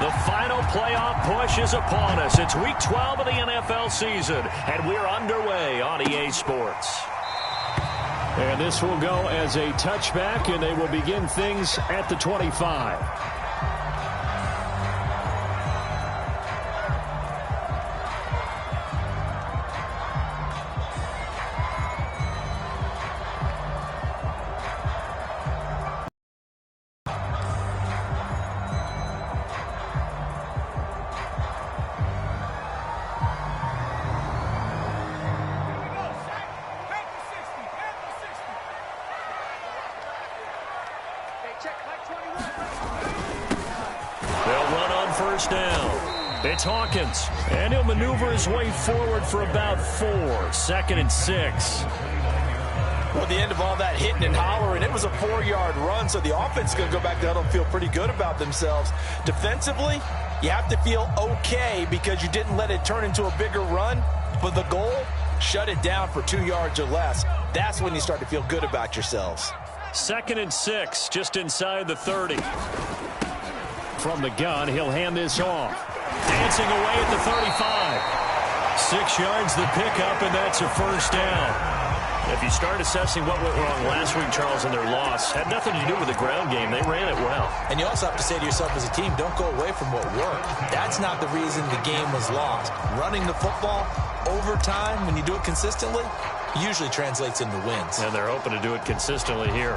The final playoff push is upon us. It's Week 12 of the NFL season, and we're underway on EA Sports. And this will go as a touchback, and they will begin things at the 25. It's Hawkins, and he'll maneuver his way forward for about 4. 2nd and 6. Well, at the end of all that hitting and hollering, it was a 4-yard run, so the offense is going to go back to huddle and feel pretty good about themselves. Defensively, you have to feel okay because you didn't let it turn into a bigger run, but the goal, shut it down for 2 yards or less. That's when you start to feel good about yourselves. 2nd and 6, just inside the 30. From the gun, he'll hand this off. Dancing away at the 35. 6 yards the pickup, and that's a first down. If you start assessing what went wrong last week, Charles, in their loss, had nothing to do with the ground game. They ran it well. And you also have to say to yourself as a team, don't go away from what worked. That's not the reason the game was lost. Running the football over time, when you do it consistently, usually translates into wins. And they're hoping to do it consistently here.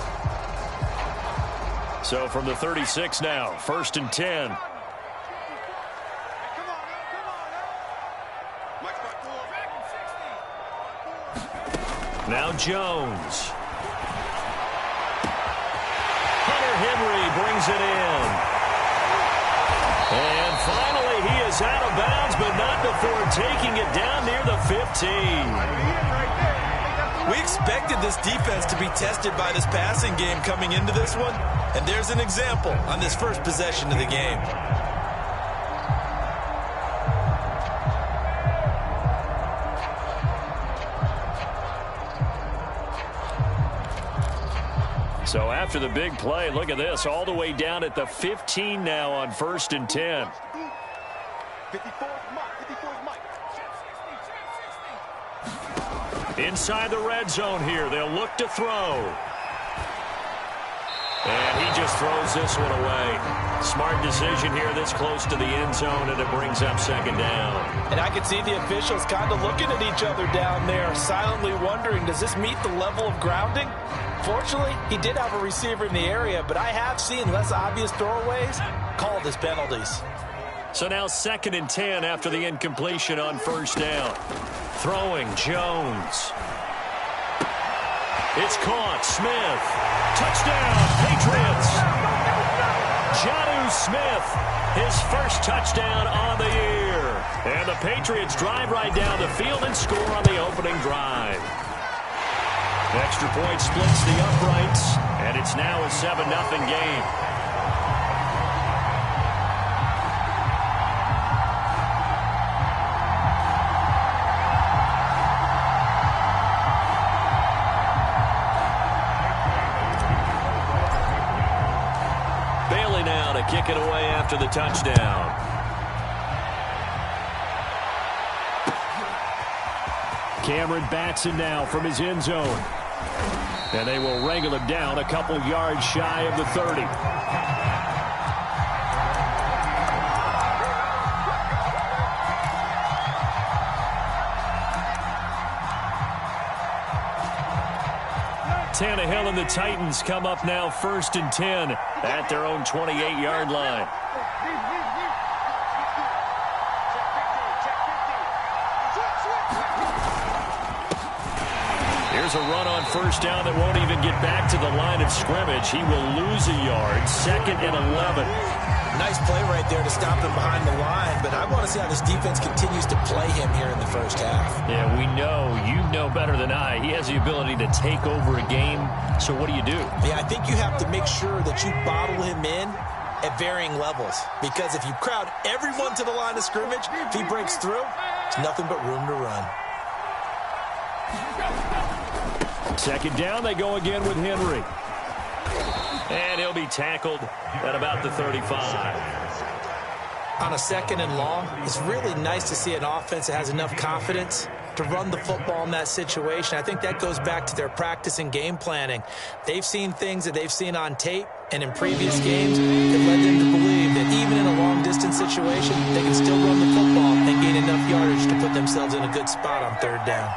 So from the 36 now, 1st and 10. Now Jones. Hunter Henry brings it in. And finally he is out of bounds, but not before taking it down near the 15. We expected this defense to be tested by this passing game coming into this one, and there's an example on this first possession of the game. So after the big play, look at this, all the way down at the 15 now on 1st and 10. Inside the red zone here, they'll look to throw. And he just throws this one away. Smart decision here this close to the end zone, and it brings up 2nd down. And I could see the officials kind of looking at each other down there, silently wondering, does this meet the level of grounding? Fortunately, he did have a receiver in the area, but I have seen less obvious throwaways called as penalties. So now 2nd and 10 after the incompletion on 1st down. Throwing, Jones. It's caught, Smith. Touchdown, Patriots. Jonnu Smith, his first touchdown on the year. And the Patriots drive right down the field and score on the opening drive. Extra point splits the uprights, and it's now a 7-0 game. Bailey now to kick it away after the touchdown. Cameron Batson now from his end zone. And they will wrangle him down a couple yards shy of the 30. Tannehill and the Titans come up now 1st and 10 at their own 28-yard line. Here's a run on 1st down that won't even get back to the line of scrimmage. He will lose a yard. 2nd and 11. Nice play right there to stop him behind the line, but I want to see how this defense continues to play him here in the first half. Yeah, we know. You know better than I. He has the ability to take over a game. So what do you do? Yeah, I think you have to make sure that you bottle him in at varying levels, because if you crowd everyone to the line of scrimmage, if he breaks through, it's nothing but room to run. 2nd down, they go again with Henry. And he'll be tackled at about the 35. on a 2nd and long, it's really nice to see an offense that has enough confidence to run the football in that situation. I think that goes back to their practice and game planning. They've seen things that they've seen on tape and in previous games that led them to believe that even in a long-distance situation, they can still run the football and gain enough yardage to put themselves in a good spot on 3rd down.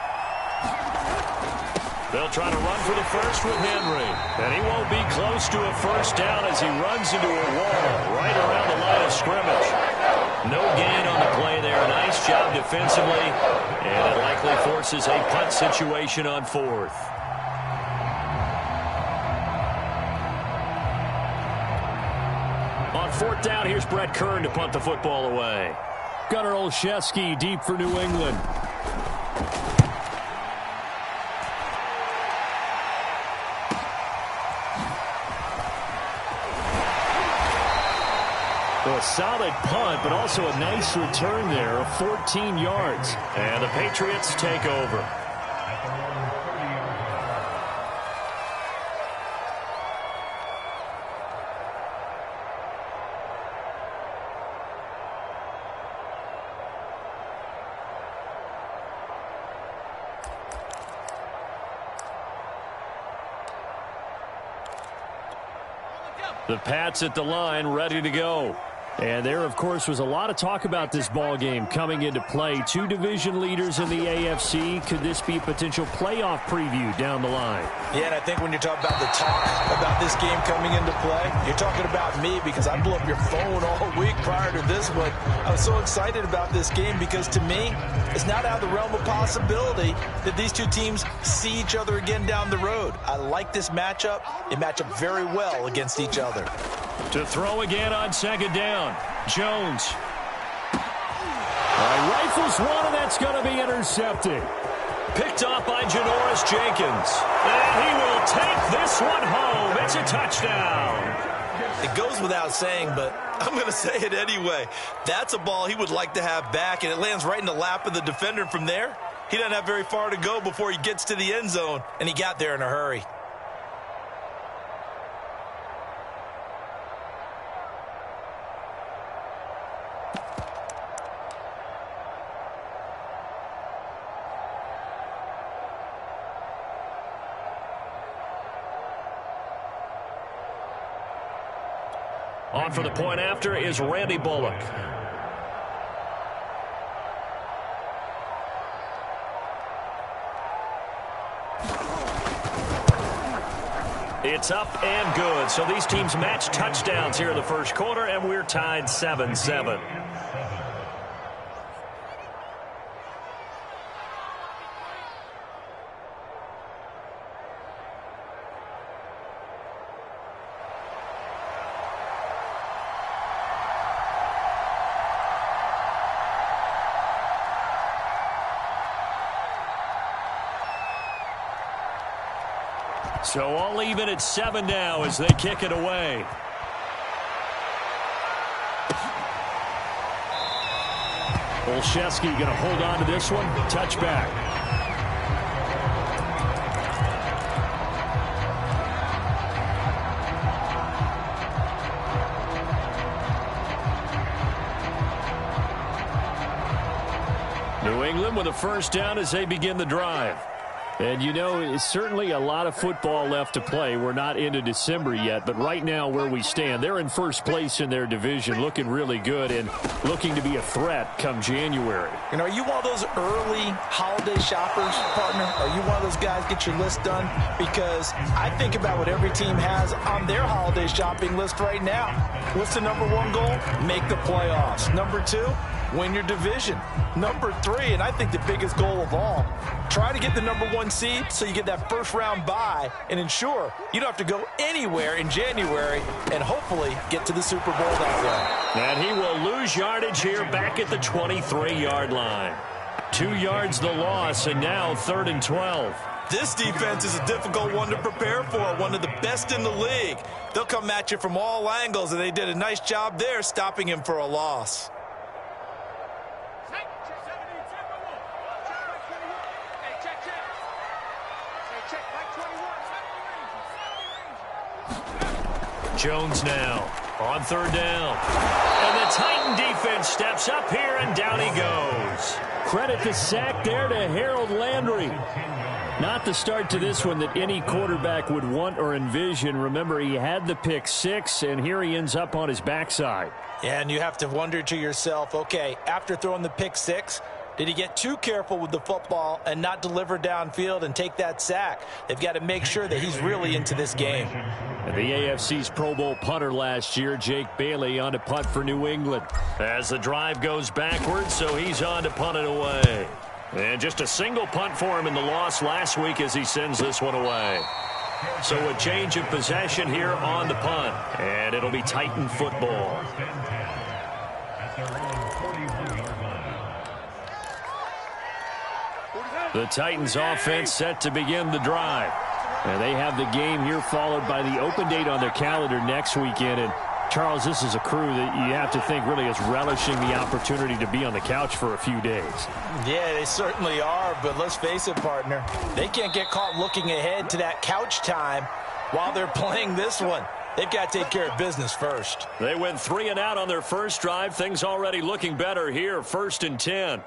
They'll try to run for the first with Henry. And he won't be close to a first down as he runs into a wall right around the line of scrimmage. No gain on the play there. Nice job defensively. And it likely forces a punt situation on 4th. On 4th down, here's Brett Kern to punt the football away. Gunnar Olszewski deep for New England. A solid punt, but also a nice return there of 14 yards. And the Patriots take over. The Pats at the line, ready to go. And there, of course, was a lot of talk about this ball game coming into play. 2 division leaders in the AFC. Could this be a potential playoff preview down the line? Yeah, and I think when you're talking about the talk about this game coming into play, you're talking about me because I blew up your phone all week prior to this one. I was so excited about this game because, to me, it's not out of the realm of possibility that these two teams see each other again down the road. I like this matchup. They match up very well against each other. To throw again on 2nd down. Jones. Rifles one, and that's going to be intercepted. Picked off by Janoris Jenkins. And he will take this one home. It's a touchdown. It goes without saying, but I'm going to say it anyway. That's a ball he would like to have back, and it lands right in the lap of the defender from there. He doesn't have very far to go before he gets to the end zone, and he got there in a hurry. On for the point after is Randy Bullock. It's up and good. So these teams match touchdowns here in the first quarter, and we're tied 7-7. So all even at 7 now as they kick it away. Olszewski going to hold on to this one. Touchback. New England with a first down as they begin the drive. And, you know, it's certainly a lot of football left to play. We're not into December yet, but right now where we stand, they're in first place in their division, looking really good and looking to be a threat come January. You know, are you one of those early holiday shoppers, partner? Are you one of those guys get your list done? Because I think about what every team has on their holiday shopping list right now. What's the number 1 goal? Make the playoffs. Number 2, win your division. Number 3, and I think the biggest goal of all, try to get the number 1 seed so you get that first round bye and ensure you don't have to go anywhere in January and hopefully get to the Super Bowl that way. And he will lose yardage here back at the 23-yard line. 2 yards the loss, and now 3rd and 12. This defense is a difficult one to prepare for, one of the best in the league. They'll come at you from all angles, and they did a nice job there stopping him for a loss. Jones now. On third down. And the Titan defense steps up here, and down he goes. Credit the sack there to Harold Landry. Not the start to this one that any quarterback would want or envision. Remember, he had the pick six, and here he ends up on his backside. Yeah, and you have to wonder to yourself, okay, after throwing the pick six, did he get too careful with the football and not deliver downfield and take that sack? They've got to make sure that he's really into this game. And the AFC's Pro Bowl punter last year, Jake Bailey, on to punt for New England. As the drive goes backwards, so he's on to punt it away. And just a single punt for him in the loss last week as he sends this one away. So a change of possession here on the punt. And it'll be Titan football. The Titans offense set to begin the drive. And they have the game here followed by the open date on their calendar next weekend. And Charles, this is a crew that you have to think really is relishing the opportunity to be on the couch for a few days. Yeah, they certainly are, but let's face it, partner. They can't get caught looking ahead to that couch time while they're playing this one. They've got to take care of business first. They went 3 and out on their first drive. Things already looking better here, 1st and 10.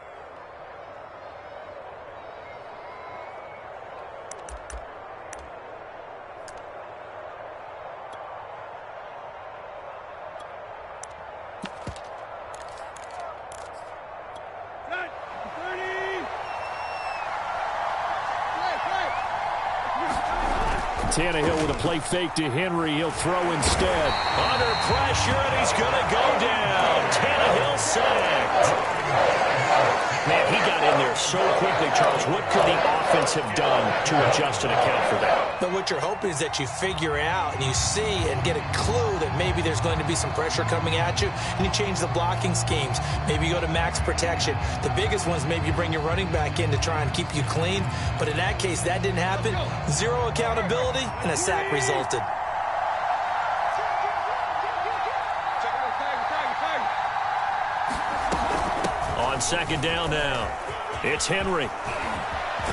Tannehill with a play fake to Henry. He'll throw instead. Under pressure, and he's going to go down. Tannehill sacked. Man, he got in there so quickly, Charles. What could the offense have done to adjust and account for that? But what you're hoping is that you figure out and you see and get a clue that maybe there's going to be some pressure coming at you, and you change the blocking schemes. Maybe you go to max protection. The biggest one is maybe you bring your running back in to try and keep you clean. But in that case, that didn't happen. Zero accountability, and a sack resulted. On 2nd down now, it's Henry.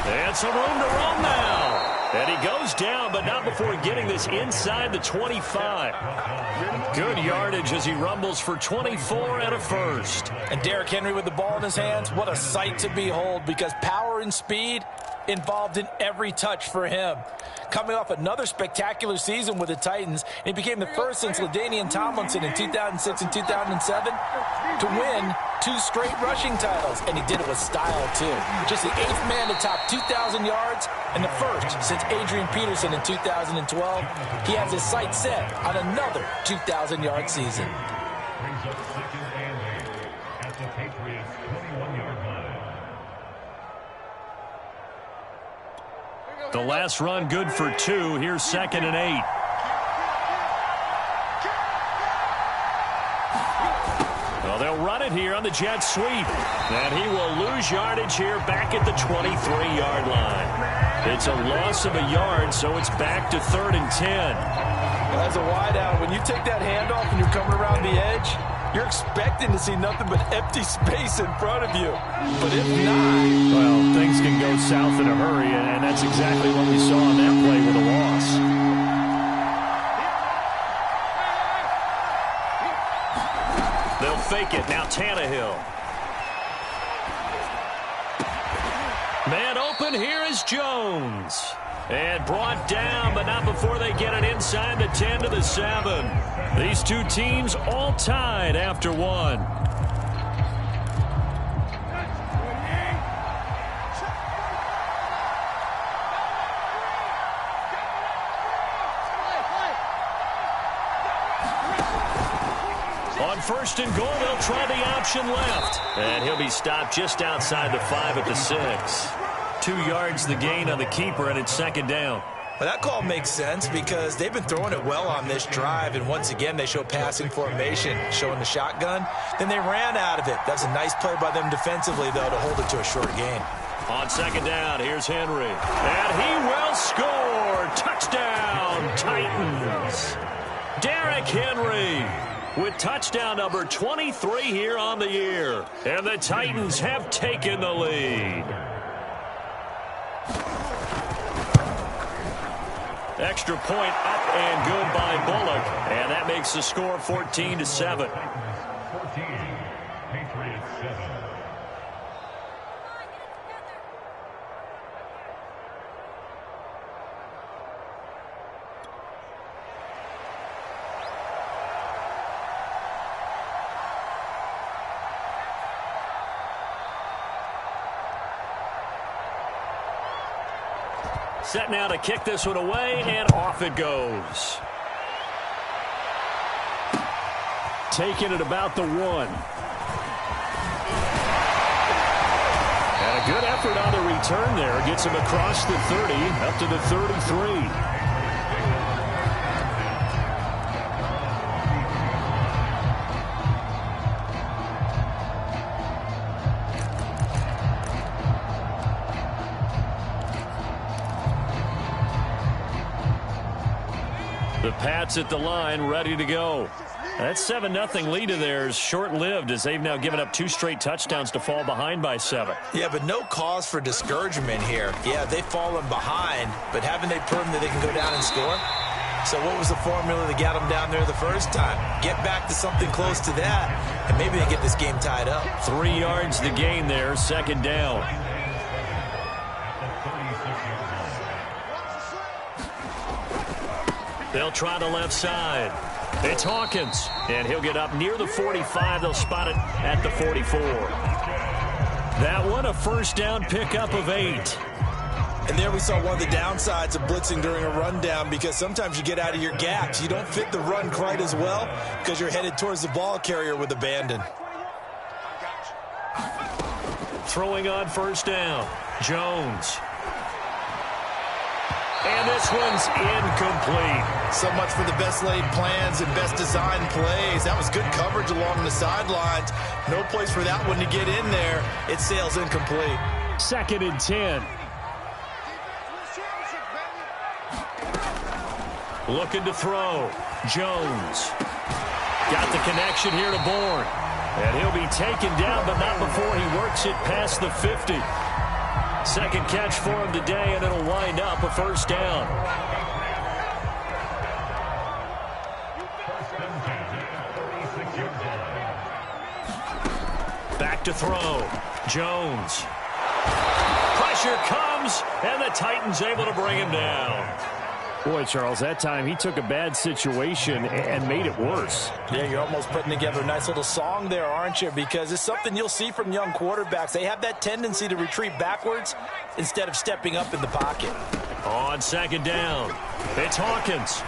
And some room to run now. And he goes down, but not before getting this inside the 25. Good yardage as he rumbles for 24 and a first. And Derrick Henry with the ball in his hands, what a sight to behold, because power and speed involved in every touch for him. Coming off another spectacular season with the Titans, and he became the first since LaDainian Tomlinson in 2006 and 2007 to win 2 straight rushing titles, and he did it with style too. Just the 8th man to top 2,000 yards and the first since Adrian Peterson in 2012. He has his sights set on another 2,000-yard season. The last run good for 2. Here's 2nd and 8. Well, they'll run it here on the jet sweep. And he will lose yardage here back at the 23-yard line. It's a loss of a yard, so it's back to 3rd and 10. As a wideout, when you take that handoff and you're coming around the edge, you're expecting to see nothing but empty space in front of you. But if not, well, things can go south in a hurry, and that's exactly what we saw on that play with a loss. They'll fake it. Now Tannehill. Man open. Here is Jones. And brought down, but not before they get it inside the 10 to the 7. These two teams all tied after 1. On 1st and goal, they'll try the option left. And he'll be stopped just outside the 5 at the 6. 2 yards the gain on the keeper, and it's 2nd down. Well, that call makes sense because they've been throwing it well on this drive, and once again they show passing formation, showing the shotgun. Then they ran out of it. That's a nice play by them defensively, though, to hold it to a short gain. On 2nd down, here's Henry. And he will score. Touchdown, Titans. Derrick Henry with touchdown number 23 here on the year. And the Titans have taken the lead. Extra point up and good by Bullock. And that makes makes the score 14-7. Patriots 7. Set now to kick this one away, and off it goes. Taking it about the 1. And a good effort on the return there. Gets him across the 30, up to the 33. The Pats at the line, ready to go. That 7-0 lead of theirs short-lived as they've now given up 2 straight touchdowns to fall behind by 7. Yeah, but no cause for discouragement here. Yeah, they've fallen behind, but haven't they proven that they can go down and score? So what was the formula that got them down there the first time? Get back to something close to that, and maybe they get this game tied up. 3 yards to gain there, second down. They'll try the left side. It's Hawkins, and he'll get up near the 45. They'll spot it at the 44. That one, a first down pickup of 8. And there we saw one of the downsides of blitzing during a rundown, because sometimes you get out of your gaps. You don't fit the run quite as well because you're headed towards the ball carrier with abandon. Throwing on first down, Jones. And this one's incomplete. So much for the best laid plans and best designed plays. That was good coverage along the sidelines. No place for that one to get in there. It sails incomplete. 2nd and 10. Looking to throw. Jones. Got the connection here to Bourne. And he'll be taken down, but not before he works it past the 50. Second catch for him today, and it'll wind up a first down. Back to throw. Jones. Pressure comes, and the Titans able to bring him down. Boy, Charles, that time he took a bad situation and made it worse. Yeah, you're almost putting together a nice little song there, aren't you? Because it's something you'll see from young quarterbacks. They have that tendency to retreat backwards instead of stepping up in the pocket. On second down, it's Hawkins.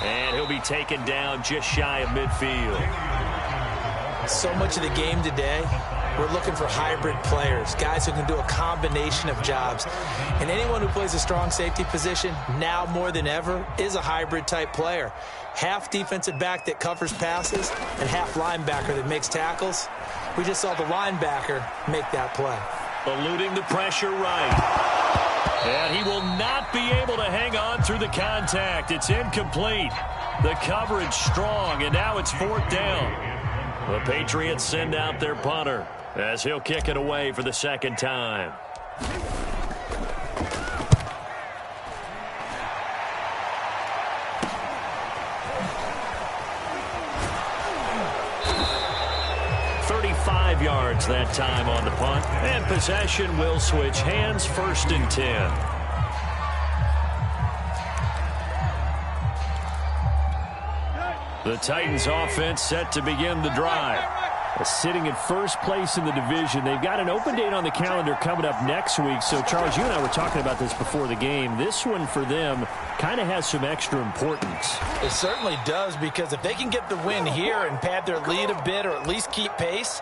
And he'll be taken down just shy of midfield. So much of the game today, we're looking for hybrid players, guys who can do a combination of jobs. And anyone who plays a strong safety position, now more than ever, is a hybrid type player. Half defensive back that covers passes and half linebacker that makes tackles. We just saw the linebacker make that play. Eluding the pressure right. And he will not be able to hang on through the contact. It's incomplete. The coverage strong, and now it's 4th down. The Patriots send out their punter as he'll kick it away for the second time. Yards that time on the punt, and possession will switch hands. 1st and 10. The Titans offense set to begin the drive. Sitting in first place in the division. They've got an open date on the calendar coming up next week. So, Charles, you and I were talking about this before the game. This one for them kind of has some extra importance. It certainly does, because if they can get the win here and pad their lead a bit or at least keep pace,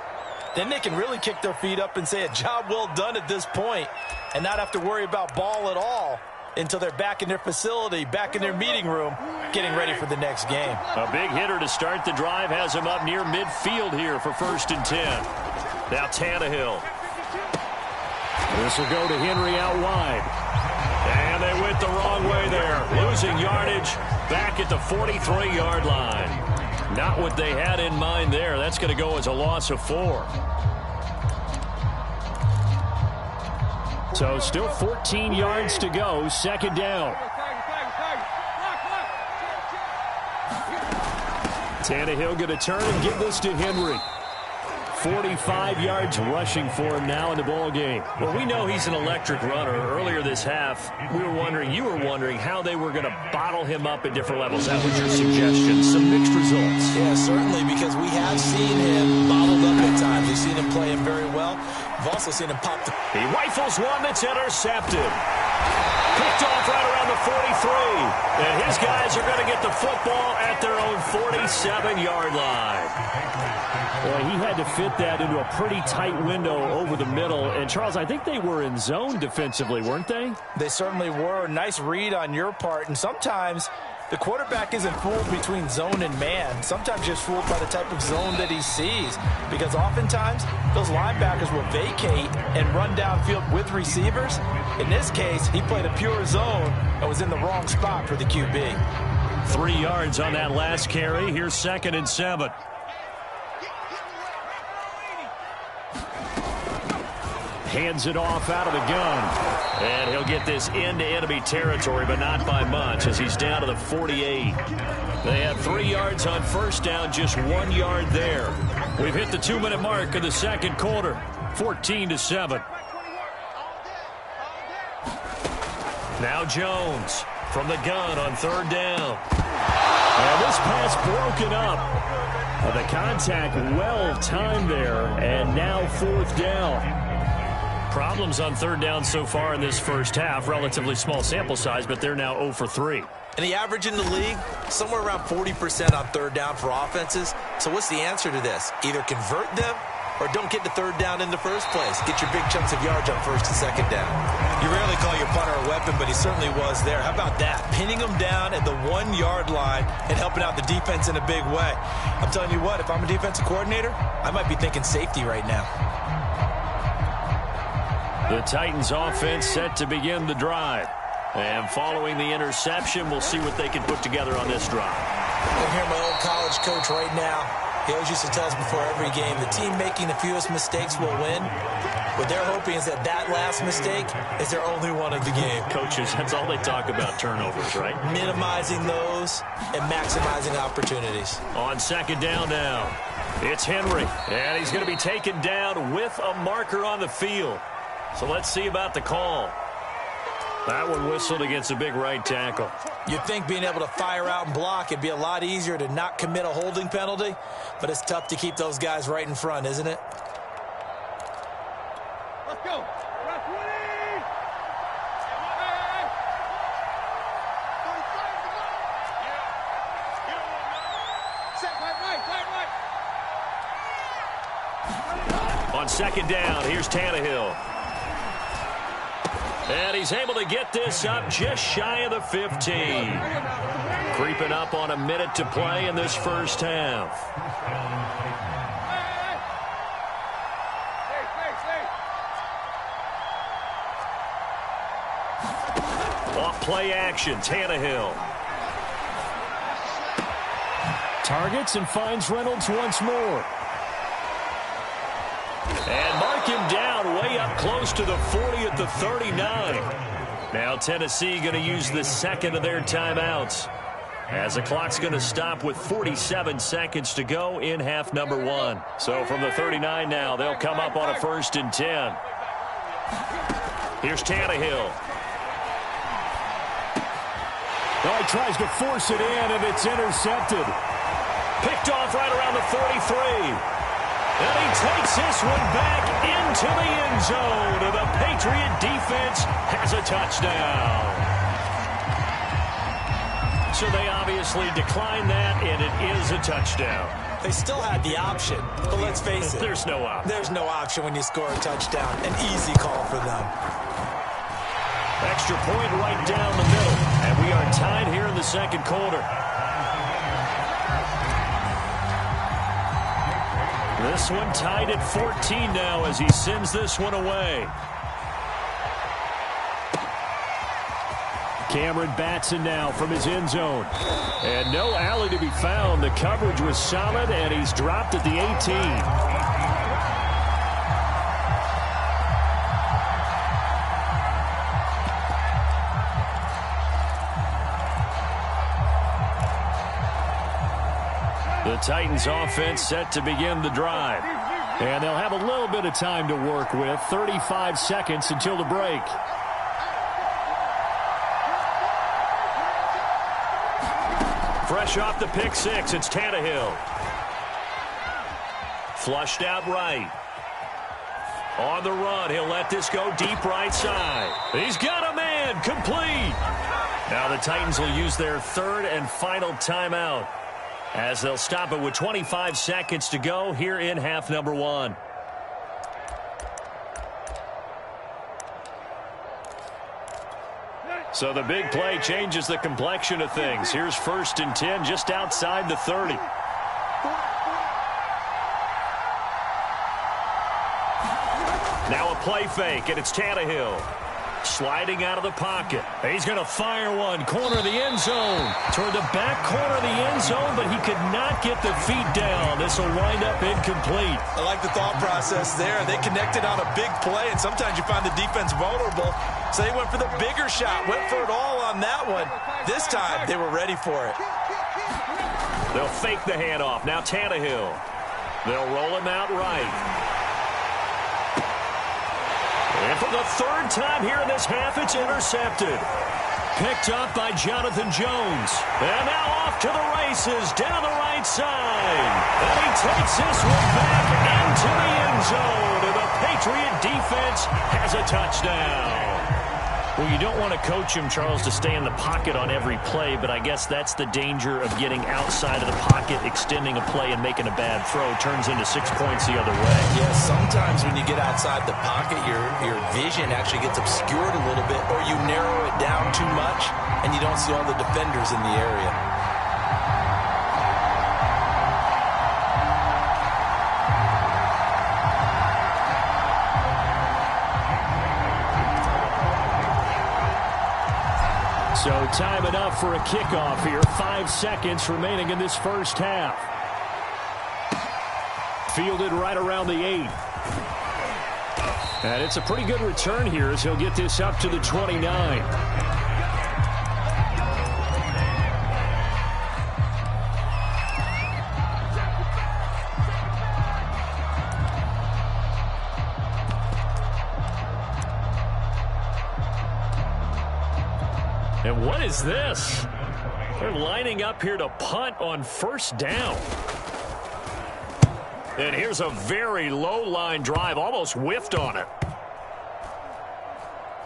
then they can really kick their feet up and say a job well done at this point and not have to worry about ball at all until they're back in their facility, back in their meeting room, getting ready for the next game. A big hitter to start the drive has him up near midfield here for 1st and 10. Now Tannehill. This will go to Henry out wide. And they went the wrong way there. Losing yardage back at the 43-yard line. Not what they had in mind there. That's going to go as a loss of 4. So still 14 yards to go. Second down. Tannehill going to turn and give this to Henry. 45 yards rushing for him now in the ball game. Well, we know he's an electric runner. Earlier this half, you were wondering how they were going to bottle him up at different levels. That was your suggestion. Some mixed results. Yeah, certainly, because we have seen him bottled up at times. We've seen him play him very well. We've also seen him pop the... He rifles one that's intercepted. Picked off right around the 43. And his guys are going to get the football at their own 47-yard line. Boy, he had to fit that into a pretty tight window over the middle. And, Charles, I think they were in zone defensively, weren't they? They certainly were. Nice read on your part. And sometimes the quarterback isn't fooled between zone and man. Sometimes just fooled by the type of zone that he sees. Because oftentimes, those linebackers will vacate and run downfield with receivers. In this case, he played a pure zone and was in the wrong spot for the QB. 3 yards on that last carry. Here's 2nd and 7. Hands it off out of the gun. And he'll get this into enemy territory, but not by much, as he's down to the 48. They have 3 yards on first down, just 1 yard there. We've hit the 2-minute mark of the second quarter, 14-7. Now Jones from the gun on 3rd down. And this pass broken up. The contact well timed there, and now 4th down. Problems on 3rd down so far in this first half. Relatively small sample size, but they're now 0 for 3. And the average in the league, somewhere around 40% on 3rd down for offenses. So what's the answer to this? Either convert them or don't get to 3rd down in the first place. Get your big chunks of yards on 1st and 2nd down. You rarely call your punter a weapon, but he certainly was there. How about that? Pinning him down at the 1 yard line and helping out the defense in a big way. I'm telling you what, if I'm a defensive coordinator, I might be thinking safety right now. The Titans offense set to begin the drive. And following the interception, we'll see what they can put together on this drive. I'm here, my old college coach right now. He always used to tell us before every game, the team making the fewest mistakes will win. What they're hoping is that last mistake is their only one of the game. Coaches, that's all they talk about, turnovers, right? Minimizing those and maximizing opportunities. On 2nd down now, it's Henry. And he's going to be taken down with a marker on the field. So let's see about the call. That one whistled against a big right tackle. You'd think being able to fire out and block, it'd be a lot easier to not commit a holding penalty, but it's tough to keep those guys right in front, isn't it? Let's go. Referee! On 2nd down, here's Tannehill. And he's able to get this up just shy of the 15. Creeping up on a minute to play in this first half. Off play action, Tannehill. Targets and finds Reynolds once more. And mark him down way up close to the 40 at the 39. Now Tennessee going to use the second of their timeouts, as the clock's going to stop with 47 seconds to go in half number 1. So from the 39 now, they'll come up on a 1st and 10. Here's Tannehill. Oh, he tries to force it in, and it's intercepted. Picked off right around the 43. And he takes this one back into the end zone. And the Patriot defense has a touchdown. So they obviously declined that, and it is a touchdown. They still had the option, but let's face it. There's no option. There's no option when you score a touchdown. An easy call for them. Extra point right down the middle. And we are tied here in the second quarter. This one tied at 14 now as he sends this one away. Cameron Batson now from his end zone. And no alley to be found. The coverage was solid, and he's dropped at the 18. The Titans offense set to begin the drive. And they'll have a little bit of time to work with. 35 seconds until the break. Fresh off the pick six, it's Tannehill. Flushed out right. On the run, he'll let this go deep right side. He's got a man, complete. Now the Titans will use their third and final timeout, as they'll stop it with 25 seconds to go here in half number one. So the big play changes the complexion of things. Here's 1st and 10 just outside the 30. Now a play fake, and it's Tannehill. Sliding out of the pocket. He's going to fire one. Corner of the end zone. Toward the back corner of the end zone, but he could not get the feet down. This will wind up incomplete. I like the thought process there. They connected on a big play, and sometimes you find the defense vulnerable. So they went for the bigger shot. Went for it all on that one. This time, they were ready for it. They'll fake the handoff. Now Tannehill. They'll roll him out right. And for the third time here in this half, it's intercepted. Picked up by Jonathan Jones. And now off to the races down the right side. And he takes this one back into the end zone. And the Patriot defense has a touchdown. Well, you don't want to coach him, Charles, to stay in the pocket on every play, but I guess that's the danger of getting outside of the pocket, extending a play, and making a bad throw. Turns into 6 points the other way. Yeah, sometimes when you get outside the pocket, your vision actually gets obscured a little bit, or you narrow it down too much, and you don't see all the defenders in the area. So time enough for a kickoff here. 5 seconds remaining in this first half. Fielded right around the 8. And it's a pretty good return here as he'll get this up to the 29. And what is this? They're lining up here to punt on first down. And here's a very low line drive, almost whiffed on it.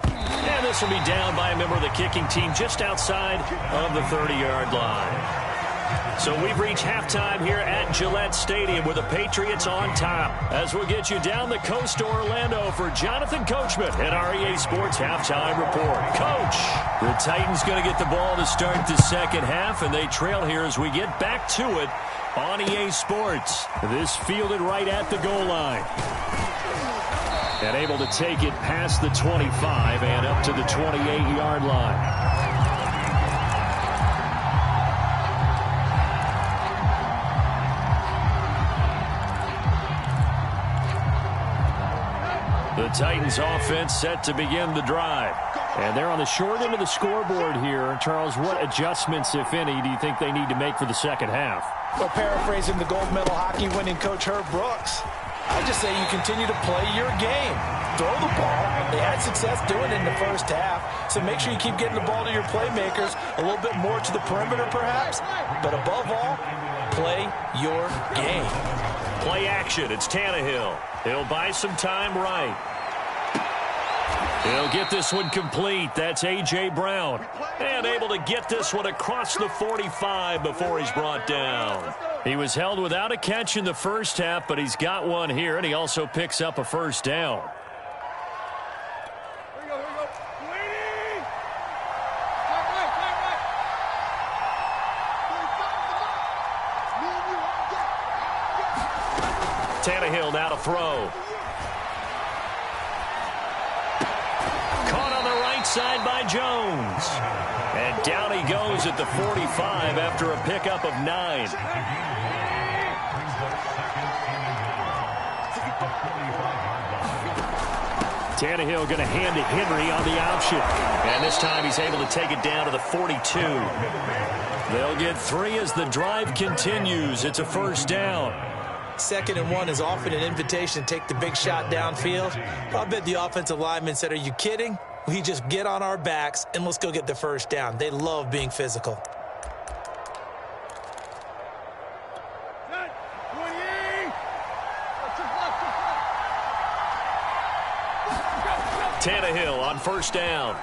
And this will be down by a member of the kicking team just outside of the 30-yard line. So we've reached halftime here at Gillette Stadium with the Patriots on top. As we'll get you down the coast to Orlando for Jonathan Coachman and our EA Sports Halftime Report. Coach, the Titans going to get the ball to start the second half, and they trail here as we get back to it on EA Sports. This fielded right at the goal line. And able to take it past the 25 and up to the 28-yard line. The Titans offense set to begin the drive. And they're on the short end of the scoreboard here. Charles, what adjustments, if any, do you think they need to make for the second half? Well, paraphrasing the gold medal hockey winning coach Herb Brooks, I just say you continue to play your game. Throw the ball. They had success doing it in the first half, so make sure you keep getting the ball to your playmakers, a little bit more to the perimeter perhaps, but above all, play your game. Play action. It's Tannehill. He'll buy some time right. He'll get this one complete. That's A.J. Brown. And able to get this one across the 45 before he's brought down. He was held without a catch in the first half, but he's got one here, and he also picks up a first down. Here we go. Waiting! Tannehill now to throw. Caught on the right side by Jones. And down he goes at the 45 after a pickup of 9. Tannehill going to hand it Henry on the option. And this time he's able to take it down to the 42. They'll get 3 as the drive continues. It's a first down. 2nd and 1 is often an invitation to take the big shot downfield. I'll bet the offensive lineman said, are you kidding? We just get on our backs and let's go get the first down. They love being physical. Tannehill on first down.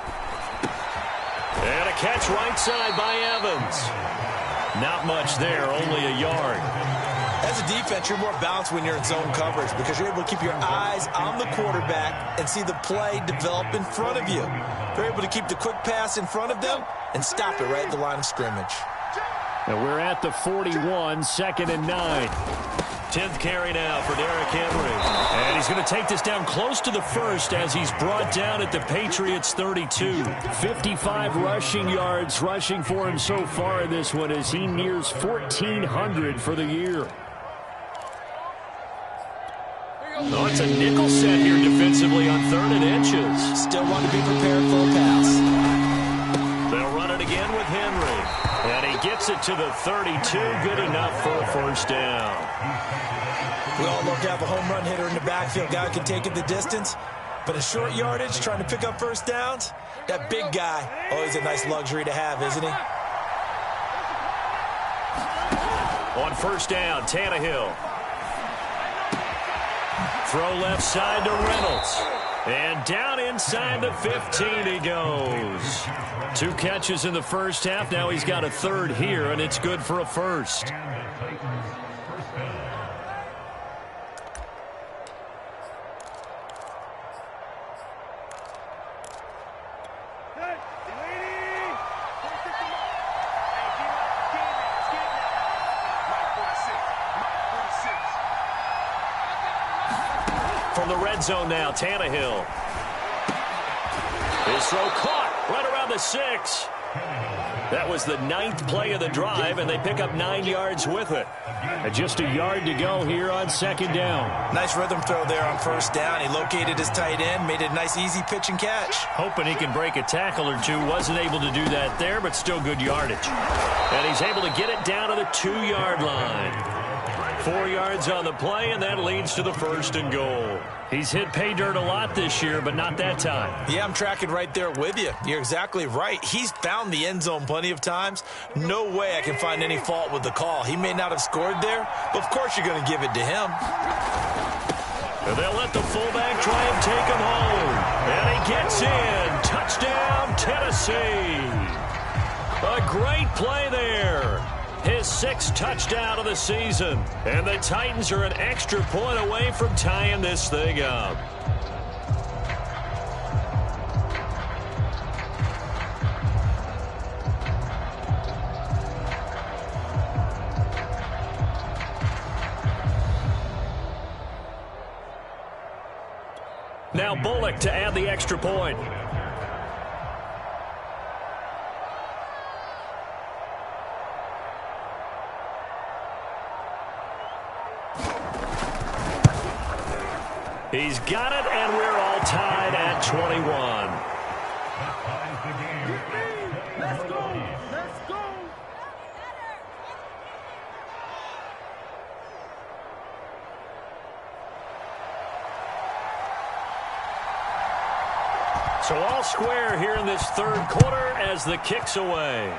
And a catch right side by Evans. Not much there, only a yard. As a defense, you're more balanced when you're in zone coverage because you're able to keep your eyes on the quarterback and see the play develop in front of you. They're able to keep the quick pass in front of them and stop it right at the line of scrimmage. And we're at the 41, 2nd and 9. 10th carry now for Derrick Henry. And he's going to take this down close to the first as he's brought down at the Patriots' 32. 55 rushing yards rushing for him so far in this one as he nears 1,400 for the year. Oh, it's a nickel set here defensively on 3rd and inches. Still want to be prepared for a pass. They'll run it again with Henry. And he gets it to the 32. Good enough for a first down. We all love to have a home run hitter in the backfield. Guy can take it the distance. But in short yardage, trying to pick up first downs, that big guy, always a nice luxury to have, isn't he? On first down, Tannehill. Throw left side to Reynolds. And down inside the 15 he goes. 2 catches in the first half. Now he's got a 3rd here, and it's good for a first. From the red zone now, Tannehill. His throw caught right around the 6. That was the 9th play of the drive, and they pick up 9 yards with it. And just a yard to go here on 2nd down. Nice rhythm throw there on first down. He located his tight end, made it a nice easy pitch and catch. Hoping he can break a tackle or two. Wasn't able to do that there, but still good yardage. And he's able to get it down to the 2-yard line. 4 yards on the play, and that leads to the 1st and goal. He's hit pay dirt a lot this year, but not that time. Yeah, I'm tracking right there with you. You're exactly right. He's found the end zone plenty of times. No way I can find any fault with the call. He may not have scored there, but of course you're going to give it to him. And they'll let the fullback try and take him home. And he gets in. Touchdown, Tennessee. A great play there. His 6th touchdown of the season. And the Titans are an extra point away from tying this thing up. Now Bullock to add the extra point. He's got it, and we're all tied at 21. Let's go. Let's go. So all square here in this 3rd quarter as the kick's away.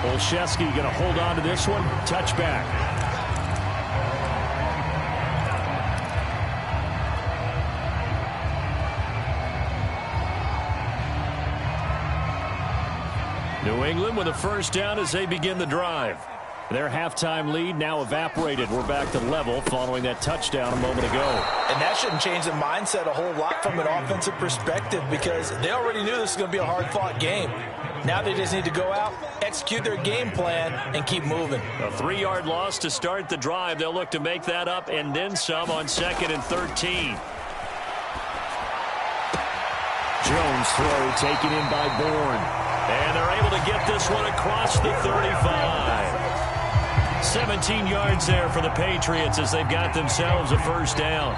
Olszewski going to hold on to this one. Touchback. New England with a first down as they begin the drive. Their halftime lead now evaporated. We're back to level following that touchdown a moment ago. And that shouldn't change the mindset a whole lot from an offensive perspective because they already knew this was going to be a hard-fought game. Now they just need to go out, execute their game plan, and keep moving. A 3-yard loss to start the drive. They'll look to make that up and then some on 2nd and 13. Jones throw taken in by Bourne. And they're able to get this one across the 35. 17 yards there for the Patriots as they've got themselves a first down.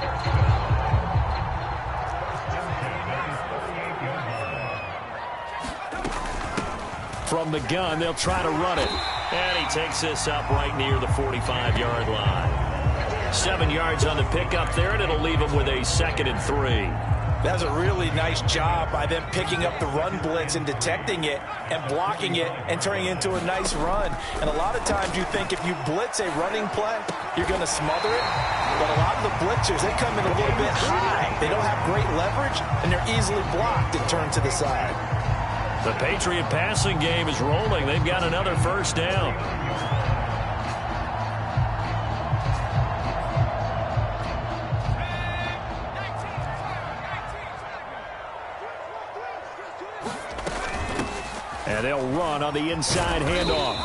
From the gun, they'll try to run it. And he takes this up right near the 45-yard line. 7 yards on the pickup there, and it'll leave him with a 2nd and 3. That's a really nice job by them picking up the run blitz and detecting it and blocking it and turning it into a nice run. And a lot of times you think if you blitz a running play, you're going to smother it. But a lot of the blitzers, they come in a little bit high. They don't have great leverage, and they're easily blocked and turned to the side. The Patriot passing game is rolling. They've got another first down. And they'll run on the inside handoff.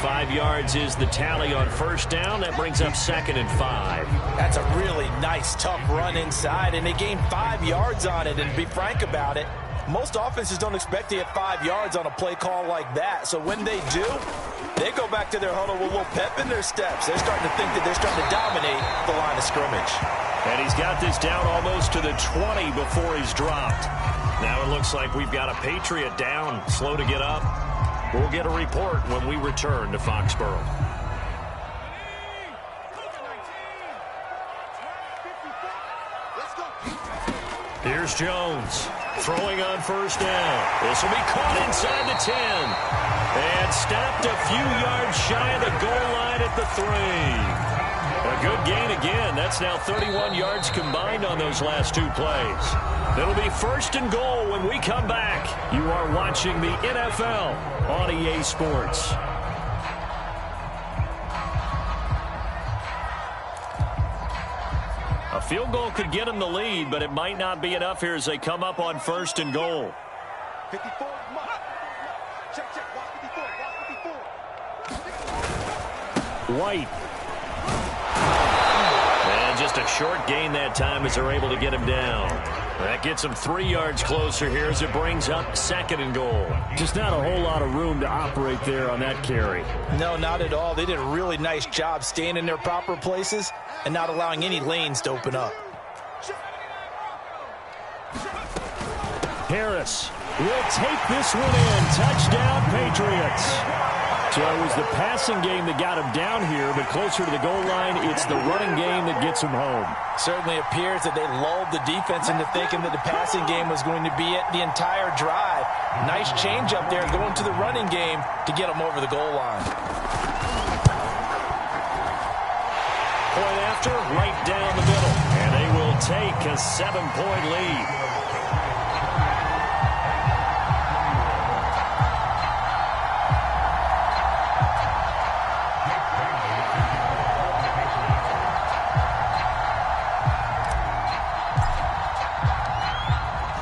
5 yards is the tally on first down. That brings up 2nd and 5. That's a really nice, tough run inside, and they gained 5 yards on it. And to be frank about it, most offenses don't expect to get 5 yards on a play call like that. So when they do, they go back to their huddle with a little pep in their steps. They're starting to think that they're starting to dominate the line of scrimmage. And he's got this down almost to the 20 before he's dropped. Now it looks like we've got a Patriot down, slow to get up. We'll get a report when we return to Foxborough. Here's Jones throwing on first down. This will be caught inside the 10 and stopped a few yards shy of the goal line at the 3. A good gain again. That's now 31 yards combined on those last 2 plays. It'll be 1st and goal when we come back. You are watching the NFL on EA Sports. A field goal could get them the lead, but it might not be enough here as they come up on 1st and goal. 54. Check. Watch 54. White. And just a short gain that time as they're able to get him down. That gets him 3 yards closer here as it brings up 2nd and goal. Just not a whole lot of room to operate there on that carry. No, not at all. They did a really nice job staying in their proper places and not allowing any lanes to open up. Harris will take this one in. Touchdown, Patriots. So it was the passing game that got him down here, but closer to the goal line, it's the running game that gets him home. Certainly appears that they lulled the defense into thinking that the passing game was going to be it the entire drive. Nice change up there going to the running game to get them over the goal line. Point after, right down the middle. And they will take a 7-point lead.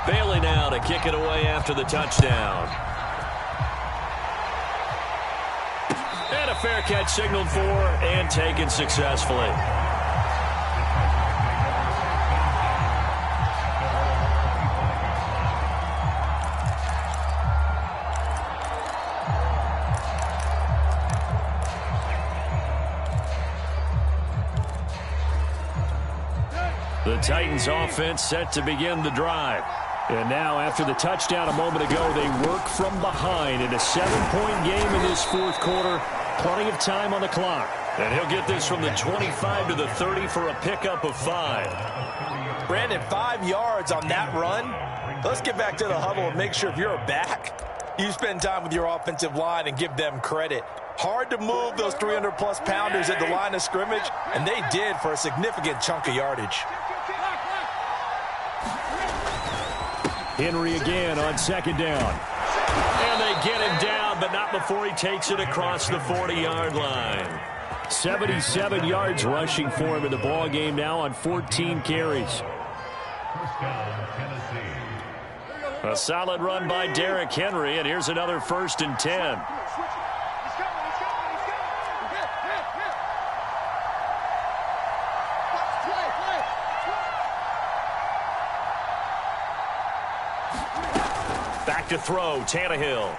Bailey now to kick it away after the touchdown. And a fair catch signaled for and taken successfully. The Titans offense set to begin the drive. And now, after the touchdown a moment ago, they work from behind in a 7-point game in this 4th quarter. Plenty of time on the clock. And he'll get this from the 25 to the 30 for a pickup of 5. Brandon, 5 yards on that run. Let's get back to the huddle and make sure if you're a back, you spend time with your offensive line and give them credit. Hard to move those 300-plus pounders at the line of scrimmage, and they did for a significant chunk of yardage. Henry again on 2nd down. And they get him down, but not before he takes it across the 40-yard line. 77 yards rushing for him in the ball game now on 14 carries. A solid run by Derrick Henry, and here's another 1st and 10. Back to throw, Tannehill.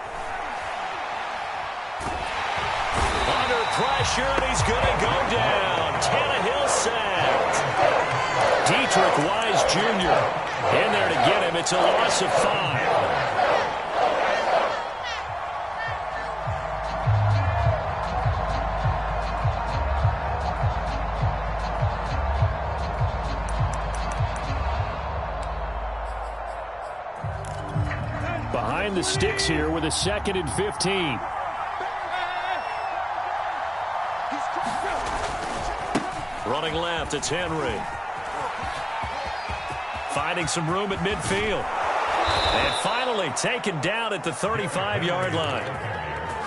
Under pressure, and he's going to go down. Tannehill sacked. Dietrich Wise Jr. in there to get him. It's a loss of 5. find the sticks here with a 2nd and 15. Running left, it's Henry. Finding some room at midfield. And finally taken down at the 35-yard line.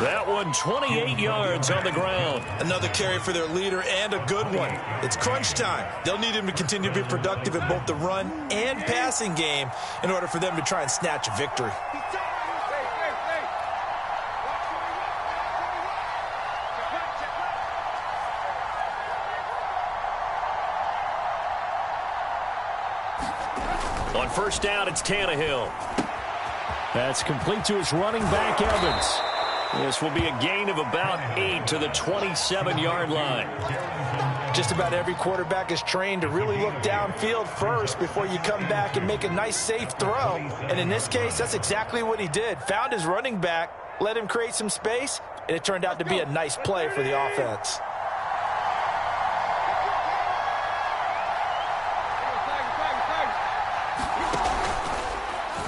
That one 28 yards on the ground. Another carry for their leader and a good one. It's crunch time. They'll need him to continue to be productive in both the run and passing game in order for them to try and snatch a victory. On first down, it's Tannehill. That's complete to his running back, Evans. This will be a gain of about 8 to the 27-yard line. Just about every quarterback is trained to really look downfield first before you come back and make a nice, safe throw. And in this case, that's exactly what he did. Found his running back, let him create some space, and it turned out to be a nice play for the offense.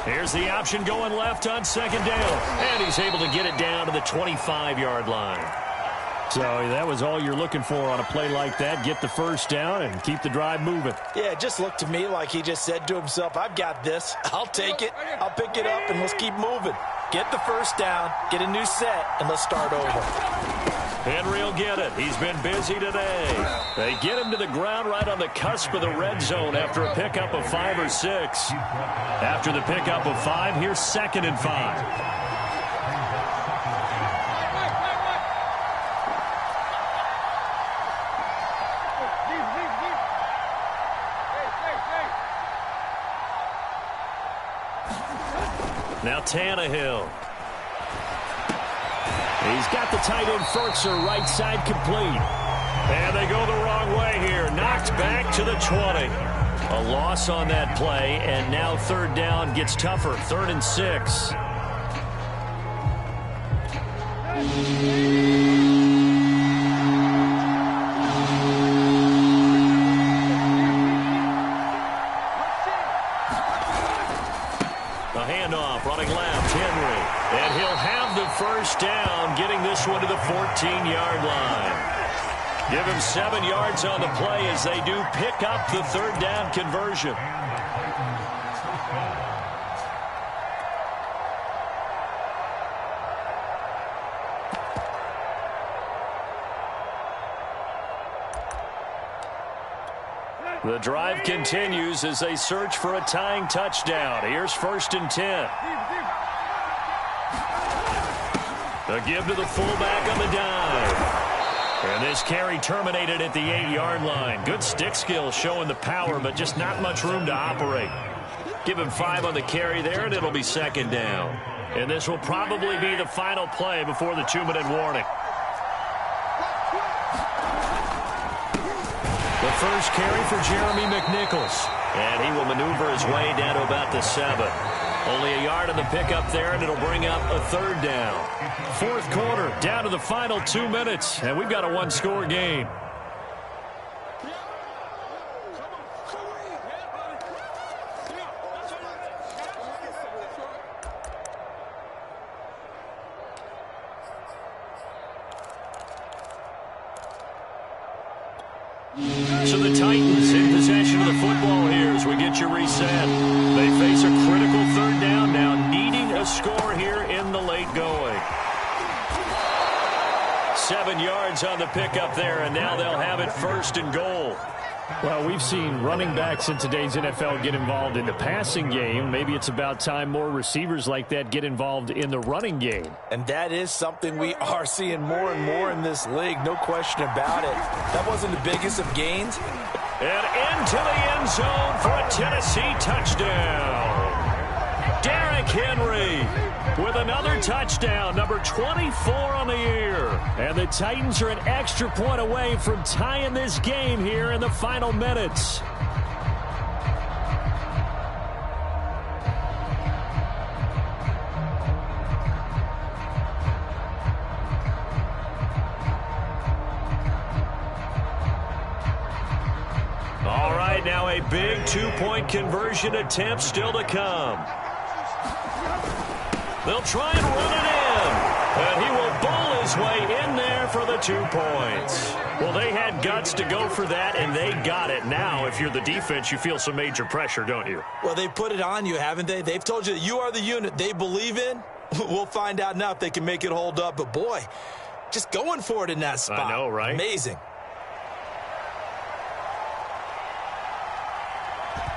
Here's the option going left on 2nd down. And he's able to get it down to the 25-yard line. So that was all you're looking for on a play like that. Get the first down and keep the drive moving. Yeah, it just looked to me like he just said to himself, I've got this. I'll take it. I'll pick it up, and let's keep moving. Get the first down, get a new set, and let's start over. Henry will get it. He's been busy today. They get him to the ground right on the cusp of the red zone after a pickup of 5 or 6. After the pickup of 5, here's 2nd and 5. Now Tannehill. He's got the tight end Ferkser right side complete. And they go the wrong way here. Knocked back to the 20. A loss on that play, and now 3rd down gets tougher. 3rd and 6. A handoff, running left, Henry. And he'll have the first down, getting this one to the 14-yard line. Give him 7 yards on the play as they do pick up the 3rd down conversion. The drive continues as they search for a tying touchdown. Here's 1st and 10. The give to the fullback on the dive. And this carry terminated at the 8-yard line. Good stick skill showing the power, but just not much room to operate. Give him 5 on the carry there, and it'll be 2nd down. And this will probably be the final play before the 2-minute warning. The first carry for Jeremy McNichols. And he will maneuver his way down to about the 7. Only a yard on the pickup there, and it'll bring up a 3rd down. 4th quarter, down to the final 2 minutes, and we've got a 1-score game. So the Titans in possession of the football here as we get you reset. They face a critical 3rd down now, needing a score here in the late going. 7 yards on the pickup there, and now they'll have it 1st and goal. Well, we've seen running backs in today's NFL get involved in the passing game. Maybe it's about time more receivers like that get involved in the running game. And that is something we are seeing more and more in this league, no question about it. That wasn't the biggest of gains. And into the end zone for a Tennessee touchdown. Derrick Henry with another touchdown, number 24 on the year. And the Titans are an extra point away from tying this game here in the final minutes. All right, now a big 2-point conversion attempt still to come. They'll try and run it in. And he will bull his way in there for the 2 points. Well, they had guts to go for that, and they got it. Now, if you're the defense, you feel some major pressure, don't you? Well, they put it on you, haven't they? They've told you that you are the unit they believe in. We'll find out now if they can make it hold up. But, boy, just going for it in that spot. I know, right? Amazing.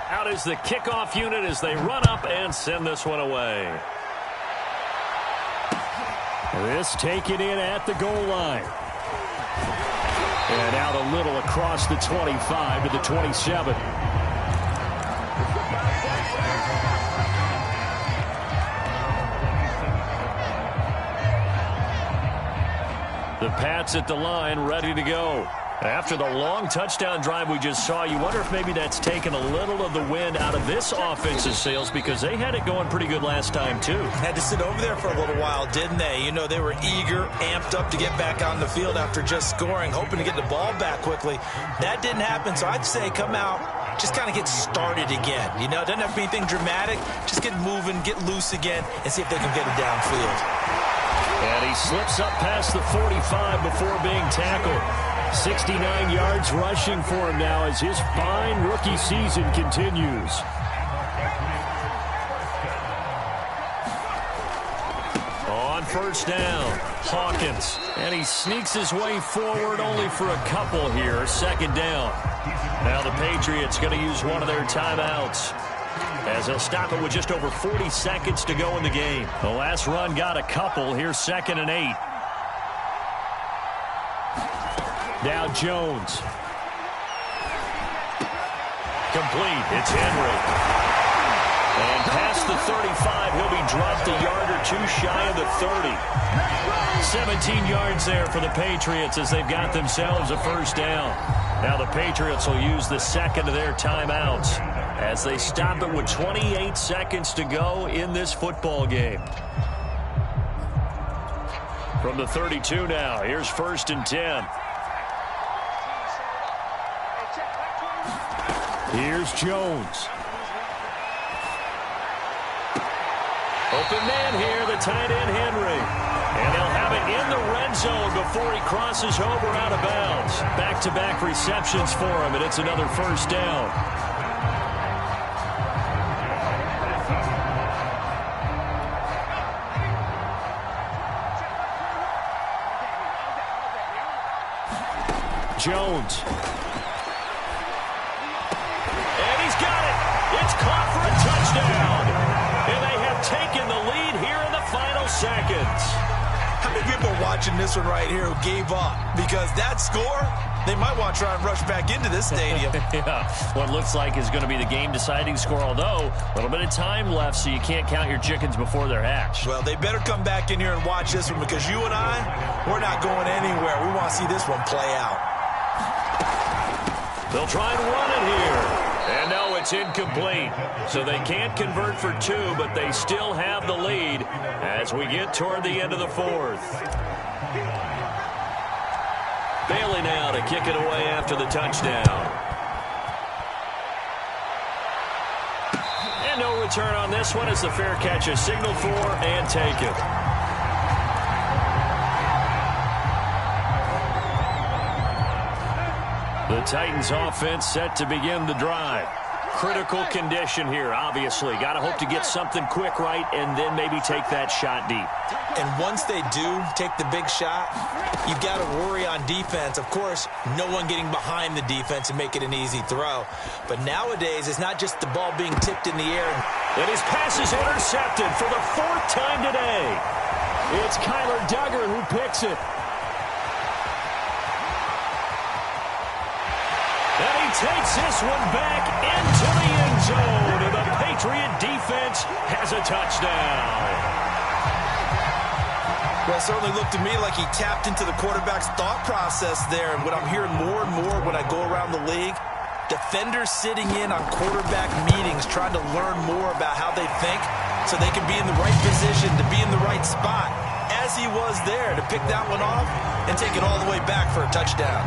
Out is the kickoff unit as they run up and send this one away. This taken in at the goal line. And out a little across the 25 to the 27. The Pats at the line, ready to go. After the long touchdown drive we just saw, you wonder if maybe that's taken a little of the wind out of this offense's sails because they had it going pretty good last time, too. Had to sit over there for a little while, didn't they? You know, they were eager, amped up to get back on the field after just scoring, hoping to get the ball back quickly. That didn't happen, so I'd say come out, just kind of get started again. You know, it doesn't have to be anything dramatic. Just get moving, get loose again, and see if they can get it downfield. And he slips up past the 45 before being tackled. 69 yards rushing for him now as his fine rookie season continues. On first down, Hawkins. And he sneaks his way forward only for a couple here. Second down. Now the Patriots going to use one of their timeouts, as they'll stop it with just over 40 seconds to go in the game. The last run got a couple. Here's 2nd and 8. Now Jones. Complete. It's Henry. And past the 35, he'll be dropped a yard or two shy of the 30. 17 yards there for the Patriots as they've got themselves a first down. Now the Patriots will use the second of their timeouts as they stop it with 28 seconds to go in this football game. From the 32 now, here's 1st and 10. Here's Jones. Open man here, the tight end Henry. And they'll have it in the red zone before he crosses over out of bounds. Back-to-back receptions for him, and it's another first down. Jones. And he's got it. It's caught for a touchdown. And they have taken the lead here in the final seconds. How many people are watching this one right here who gave up? Because that score, they might want to try and rush back into this stadium. Yeah, what looks like is going to be the game-deciding score, although a little bit of time left, so you can't count your chickens before they're hatched. Well, they better come back in here and watch this one because you and I, we're not going anywhere. We want to see this one play out. They'll try and run it here. And no, it's incomplete. So they can't convert for 2, but they still have the lead as we get toward the end of the 4th. Bailey now to kick it away after the touchdown. And no return on this one as the fair catch is signaled for and taken. The Titans offense set to begin the drive. Critical condition here, obviously. Got to hope to get something quick right and then maybe take that shot deep. And once they do take the big shot, you've got to worry on defense. Of course, no one getting behind the defense and make it an easy throw. But nowadays, it's not just the ball being tipped in the air. And his pass is intercepted for the 4th time today. It's Kyler Duggar who picks it. And he takes this one back into the end zone. And the Patriot defense has a touchdown. Well, it certainly looked to me like he tapped into the quarterback's thought process there. And what I'm hearing more and more when I go around the league, defenders sitting in on quarterback meetings trying to learn more about how they think so they can be in the right position to be in the right spot, as he was there to pick that one off and take it all the way back for a touchdown.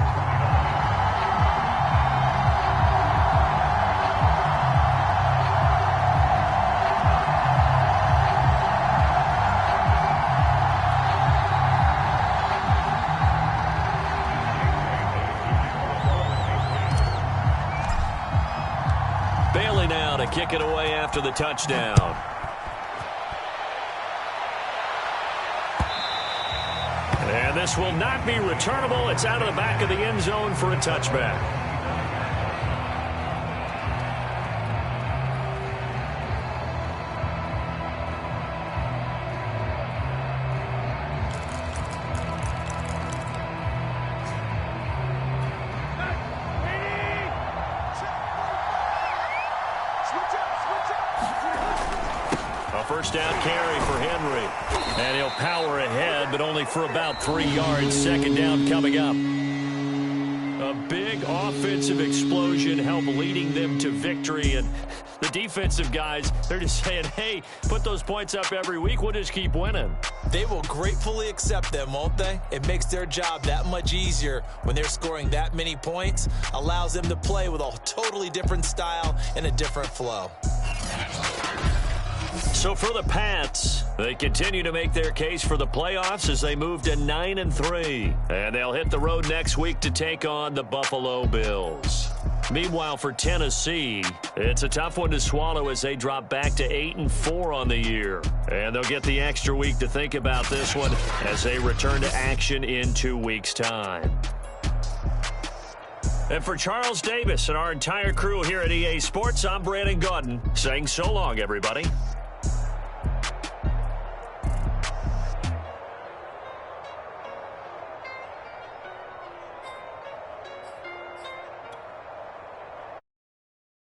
kick it away after the touchdown. And this will not be returnable. It's out of the back of the end zone for a touchback. A first down carry for Henry. And he'll power ahead, but only for about 3 yards. Second down coming up. A big offensive explosion helped leading them to victory. And the defensive guys, they're just saying, hey, put those points up every week. We'll just keep winning. They will gratefully accept them, won't they? It makes their job that much easier when they're scoring that many points. Allows them to play with a totally different style and a different flow. So for the Pats, they continue to make their case for the playoffs as they move to 9-3. And they'll hit the road next week to take on the Buffalo Bills. Meanwhile, for Tennessee, it's a tough one to swallow as they drop back to 8-4 on the year. And they'll get the extra week to think about this one as they return to action in 2 weeks' time. And for Charles Davis and our entire crew here at EA Sports, I'm Brandon Gaudin saying so long, everybody.